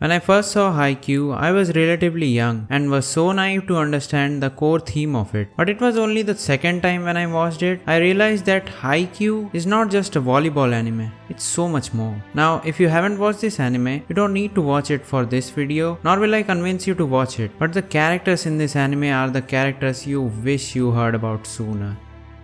When I first saw Haikyu, I was relatively young and was so naive to understand the core theme of it. But it was only the second time when I watched it, I realized that Haikyu is not just a volleyball anime, it's so much more. Now, if you haven't watched this anime, you don't need to watch it for this video, nor will I convince you to watch it. But the characters in this anime are the characters you wish you heard about sooner.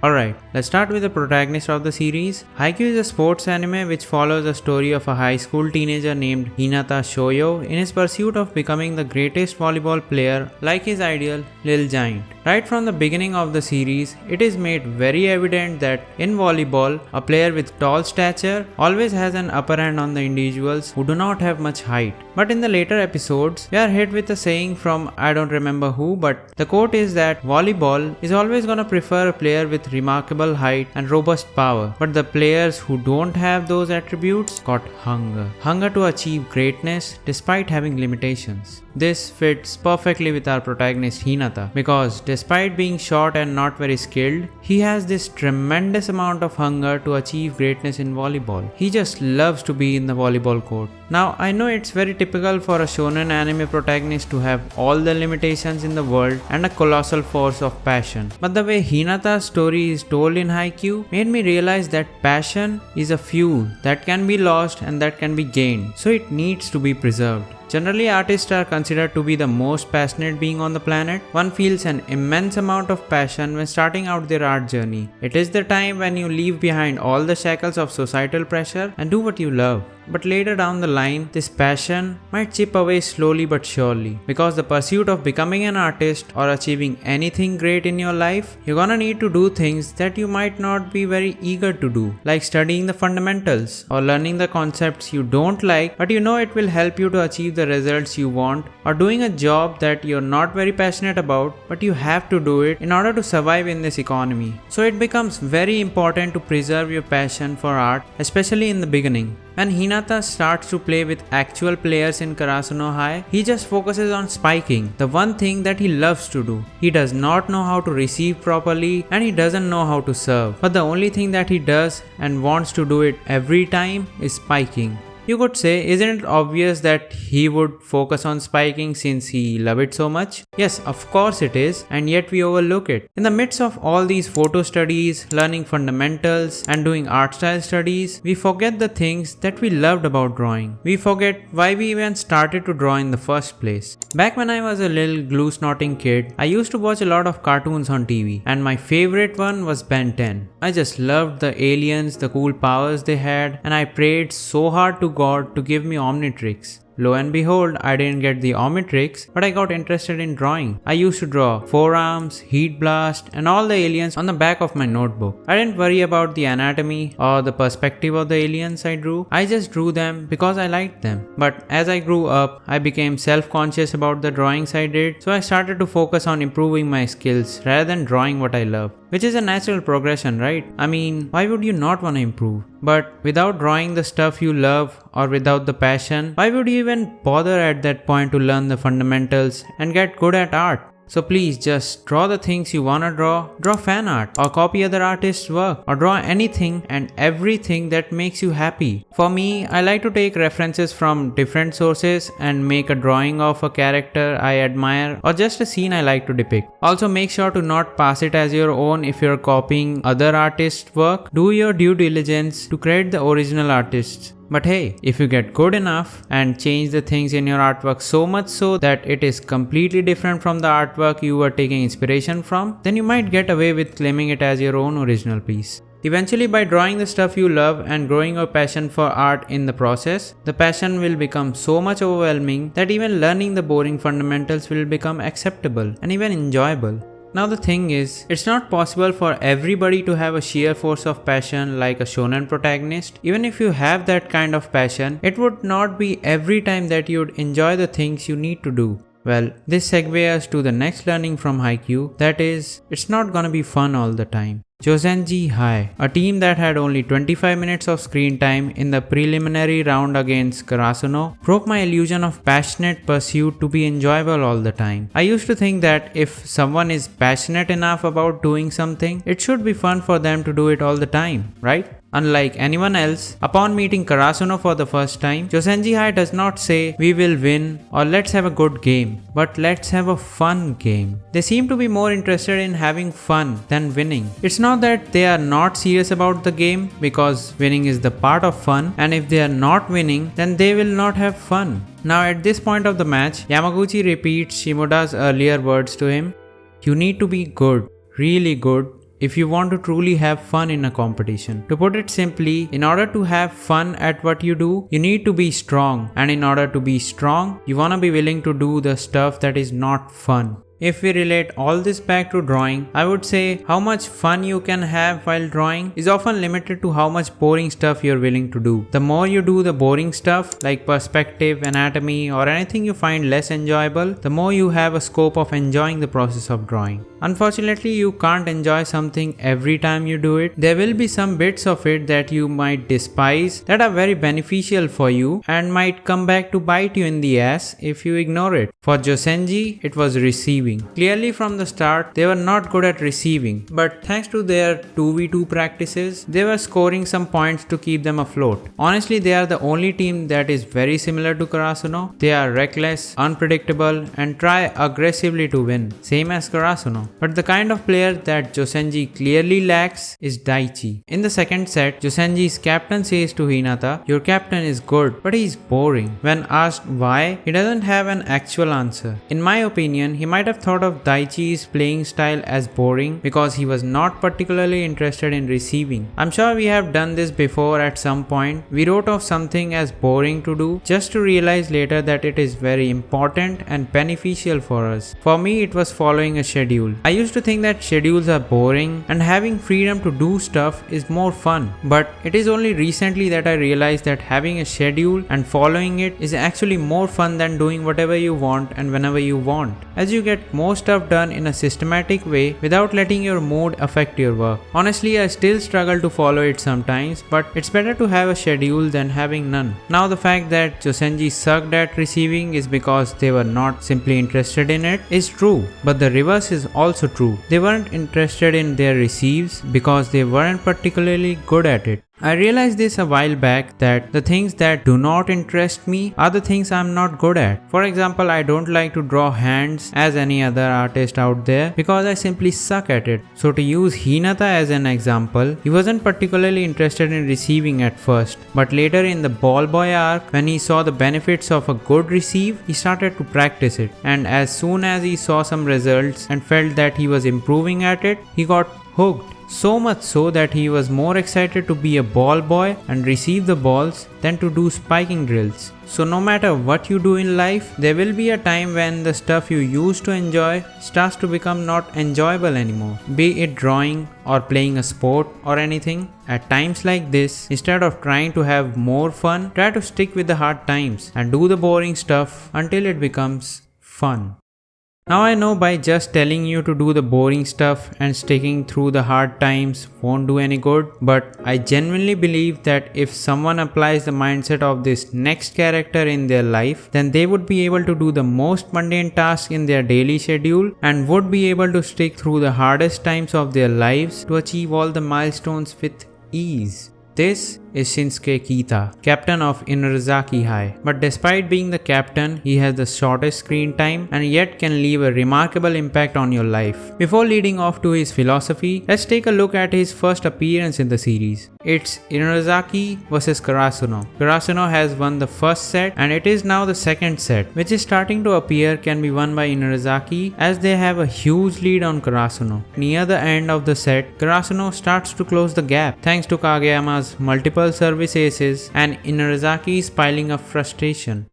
Alright, let's start with the protagonist of the series. Haikyu is a sports anime which follows the story of a high school teenager named Hinata Shoyo in his pursuit of becoming the greatest volleyball player like his ideal Lil Giant. Right from the beginning of the series, it is made very evident that in volleyball, a player with tall stature always has an upper hand on the individuals who do not have much height. But in the later episodes, we are hit with a saying from I don't remember who, but the quote is that volleyball is always gonna prefer a player with remarkable height and robust power, but the players who don't have those attributes got hunger to achieve greatness despite having limitations. This fits perfectly with our protagonist Hinata because despite being short and not very skilled, he has this tremendous amount of hunger to achieve greatness in volleyball. He just loves to be in the volleyball court. Now, I know it's very typical for a shonen anime protagonist to have all the limitations in the world and a colossal force of passion. But the way Hinata's story is told in Haikyu made me realize that passion is a fuel that can be lost and that can be gained, so it needs to be preserved. Generally, artists are considered to be the most passionate being on the planet. One feels an immense amount of passion when starting out their art journey. It is the time when you leave behind all the shackles of societal pressure and do what you love. But later down the line, this passion might chip away slowly but surely, because the pursuit of becoming an artist or achieving anything great in your life, you're gonna need to do things that you might not be very eager to do, like studying the fundamentals or learning the concepts you don't like but you know it will help you to achieve the results you want, or doing a job that you're not very passionate about but you have to do it in order to survive in this economy. So it becomes very important to preserve your passion for art, especially in the beginning. When Hinata starts to play with actual players in Karasuno High, he just focuses on spiking, the one thing that he loves to do. He does not know how to receive properly and he doesn't know how to serve. But the only thing that he does and wants to do it every time is spiking. You could say, isn't it obvious that he would focus on spiking since he loved it so much? Yes, of course it is, and yet we overlook it. In the midst of all these photo studies, learning fundamentals, and doing art style studies, we forget the things that we loved about drawing. We forget why we even started to draw in the first place. Back when I was a little glue-snorting kid, I used to watch a lot of cartoons on TV, and my favorite one was Ben 10. I just loved the aliens, the cool powers they had, and I prayed so hard to God to give me Omnitrix. Lo and behold, I didn't get the Omnitrix, but I got interested in drawing. I used to draw forearms, heat blast, and all the aliens on the back of my notebook. I didn't worry about the anatomy or the perspective of the aliens I drew. I just drew them because I liked them. But as I grew up, I became self-conscious about the drawings I did, so I started to focus on improving my skills rather than drawing what I love. Which is a natural progression, right? I mean, why would you not want to improve? But without drawing the stuff you love or without the passion, why would you even bother at that point to learn the fundamentals and get good at art? So please just draw the things you wanna draw fan art, or copy other artists' work, or draw anything and everything that makes you happy. For me, I like to take references from different sources and make a drawing of a character I admire or just a scene I like to depict. Also make sure to not pass it as your own if you're copying other artists' work. Do your due diligence to credit the original artists. But hey, if you get good enough and change the things in your artwork so much so that it is completely different from the artwork you were taking inspiration from, then you might get away with claiming it as your own original piece. Eventually, by drawing the stuff you love and growing your passion for art in the process, the passion will become so much overwhelming that even learning the boring fundamentals will become acceptable and even enjoyable. Now the thing is, it's not possible for everybody to have a sheer force of passion like a shonen protagonist. Even if you have that kind of passion, it would not be every time that you'd enjoy the things you need to do. Well, this segues us to the next learning from Haikyu, that is, it's not gonna be fun all the time. Josenji High, a team that had only 25 minutes of screen time in the preliminary round against Karasuno, broke my illusion of passionate pursuit to be enjoyable all the time. I used to think that if someone is passionate enough about doing something, it should be fun for them to do it all the time, right? Unlike anyone else, upon meeting Karasuno for the first time, Josenji Hai does not say, "We will win" or "Let's have a good game," but "Let's have a fun game." They seem to be more interested in having fun than winning. It's not that they are not serious about the game, because winning is the part of fun, and if they are not winning, then they will not have fun. Now at this point of the match, Yamaguchi repeats Shimoda's earlier words to him. You need to be good, really good, if you want to truly have fun in a competition. To put it simply, in order to have fun at what you do, you need to be strong. And in order to be strong, you wanna be willing to do the stuff that is not fun. If we relate all this back to drawing, I would say how much fun you can have while drawing is often limited to how much boring stuff you're willing to do. The more you do the boring stuff, like perspective, anatomy, or anything you find less enjoyable, the more you have a scope of enjoying the process of drawing. Unfortunately, you can't enjoy something every time you do it. There will be some bits of it that you might despise that are very beneficial for you and might come back to bite you in the ass if you ignore it. For Josenji, it was receiving. Clearly from the start, they were not good at receiving, but thanks to their 2v2 practices, they were scoring some points to keep them afloat. Honestly, they are the only team that is very similar to Karasuno. They are reckless, unpredictable, and try aggressively to win, same as Karasuno. But the kind of player that Josenji clearly lacks is Daichi. In the second set, Josenji's captain says to Hinata, "Your captain is good, but he's boring." When asked why, he doesn't have an actual answer. In my opinion, he might have thought of Daichi's playing style as boring because he was not particularly interested in receiving. I'm sure we have done this before at some point. We wrote off something as boring to do just to realize later that it is very important and beneficial for us. For me, it was following a schedule. I used to think that schedules are boring and having freedom to do stuff is more fun. But it is only recently that I realized that having a schedule and following it is actually more fun than doing whatever you want and whenever you want, as you get more stuff done in a systematic way without letting your mood affect your work. Honestly, I still struggle to follow it sometimes, but it's better to have a schedule than having none. Now, the fact that Josenji sucked at receiving is because they were not simply interested in it is true, but the reverse is also true. They weren't interested in their receives because they weren't particularly good at it. I realized this a while back that the things that do not interest me are the things I'm not good at. For example, I don't like to draw hands as any other artist out there because I simply suck at it. So to use Hinata as an example, he wasn't particularly interested in receiving at first, but later in the Ball Boy arc, when he saw the benefits of a good receive, he started to practice it. And as soon as he saw some results and felt that he was improving at it, he got hooked. So much so that he was more excited to be a ball boy and receive the balls than to do spiking drills. So no matter what you do in life, there will be a time when the stuff you used to enjoy starts to become not enjoyable anymore. Be it drawing or playing a sport or anything. At times like this, instead of trying to have more fun, try to stick with the hard times and do the boring stuff until it becomes fun. Now I know by just telling you to do the boring stuff and sticking through the hard times won't do any good, but I genuinely believe that if someone applies the mindset of this next character in their life, then they would be able to do the most mundane tasks in their daily schedule and would be able to stick through the hardest times of their lives to achieve all the milestones with ease. This is Shinsuke Kita, captain of Inazaki High. But despite being the captain, he has the shortest screen time and yet can leave a remarkable impact on your life. Before leading off to his philosophy, let's take a look at his first appearance in the series. It's Inazaki vs Karasuno. Karasuno has won the first set and it is now the second set, which is starting to appear can be won by Inazaki as they have a huge lead on Karasuno. Near the end of the set, Karasuno starts to close the gap thanks to Kageyama's multiple service aces and Inarazaki's piling up frustration.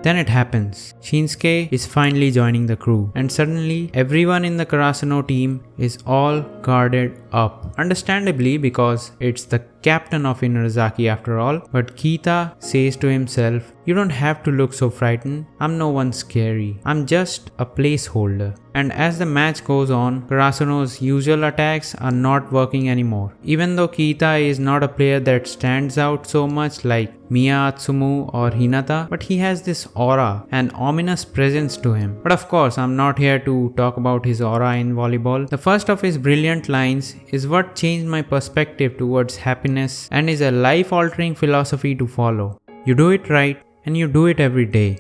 Then it happens. Shinsuke is finally joining the crew and suddenly everyone in the Karasuno team is all guarded up. Understandably because it's the captain of Inazaki after all, but Kita says to himself, "You don't have to look so frightened. I'm no one scary. I'm just a placeholder." And as the match goes on, Karasuno's usual attacks are not working anymore. Even though Kita is not a player that stands out so much like Miya Atsumu or Hinata, but he has this aura and ominous presence to him. But of course, I'm not here to talk about his aura in volleyball. The first of his brilliant lines is what changed my perspective towards happiness and is a life-altering philosophy to follow. You do it right and you do it every day.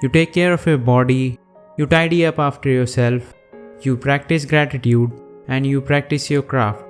You take care of your body, you tidy up after yourself, you practice gratitude and you practice your craft,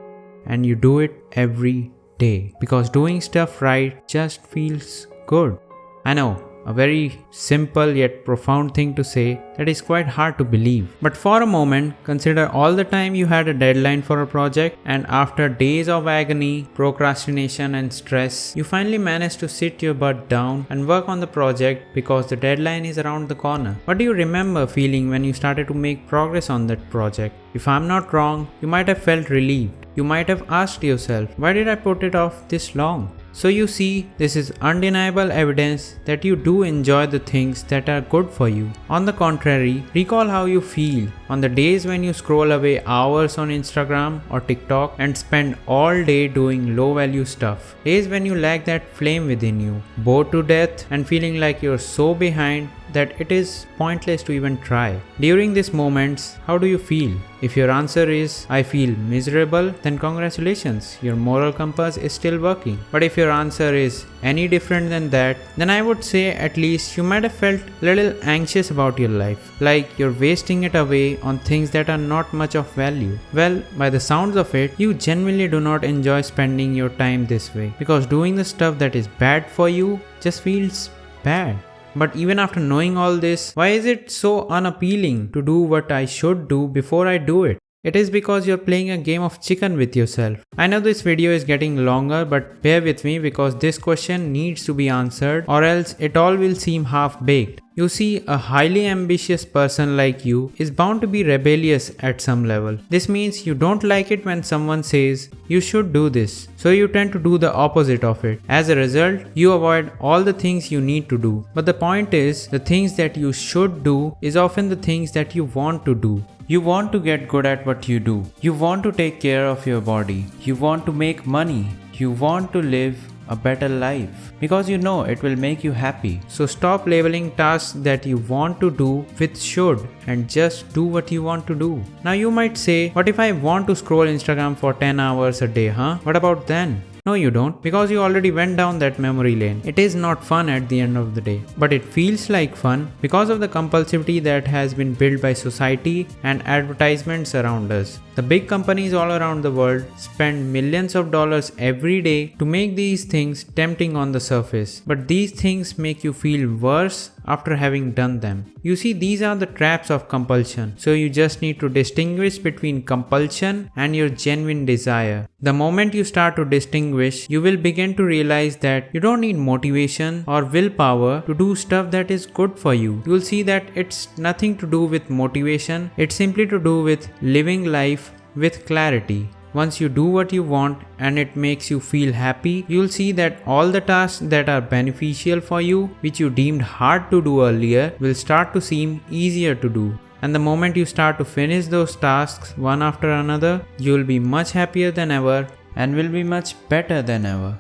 and you do it every day because doing stuff right just feels good. I know, a very simple yet profound thing to say that is quite hard to believe. But for a moment, consider all the time you had a deadline for a project, and after days of agony, procrastination and stress, you finally managed to sit your butt down and work on the project because the deadline is around the corner. What do you remember feeling when you started to make progress on that project? If I'm not wrong, you might have felt relieved. You might have asked yourself, why did I put it off this long? So you see, this is undeniable evidence that you do enjoy the things that are good for you. On the contrary, recall how you feel on the days when you scroll away hours on Instagram or TikTok and spend all day doing low value stuff. Days when you lack that flame within you, bored to death and feeling like you're so behind that it is pointless to even try. During these moments, how do you feel? If your answer is, I feel miserable, then congratulations, your moral compass is still working. But if your answer is any different than that, then I would say at least you might have felt a little anxious about your life, like you're wasting it away on things that are not much of value. Well, by the sounds of it, you genuinely do not enjoy spending your time this way, because doing the stuff that is bad for you just feels bad. But even after knowing all this, why is it so unappealing to do what I should do before I do it? It is because you're playing a game of chicken with yourself. I know this video is getting longer, but bear with me because this question needs to be answered or else it all will seem half-baked. You see, a highly ambitious person like you is bound to be rebellious at some level. This means you don't like it when someone says, you should do this. So you tend to do the opposite of it. As a result, you avoid all the things you need to do. But the point is, the things that you should do is often the things that you want to do. You want to get good at what you do. You want to take care of your body. You want to make money. You want to live a better life because you know it will make you happy. So stop labeling tasks that you want to do with should and just do what you want to do. Now you might say, what if I want to scroll Instagram for 10 hours a day, huh? What about then? No, you don't, because you already went down that memory lane. It is not fun at the end of the day, but it feels like fun because of the compulsivity that has been built by society and advertisements around us. The big companies all around the world spend millions of dollars every day to make these things tempting on the surface, but these things make you feel worse after having done them. You see, these are the traps of compulsion, so you just need to distinguish between compulsion and your genuine desire. The moment you start to distinguish, you will begin to realize that you don't need motivation or willpower to do stuff that is good for you. You will see that it's nothing to do with motivation, it's simply to do with living life with clarity. Once you do what you want and it makes you feel happy, you'll see that all the tasks that are beneficial for you, which you deemed hard to do earlier, will start to seem easier to do. And the moment you start to finish those tasks one after another, you'll be much happier than ever and will be much better than ever.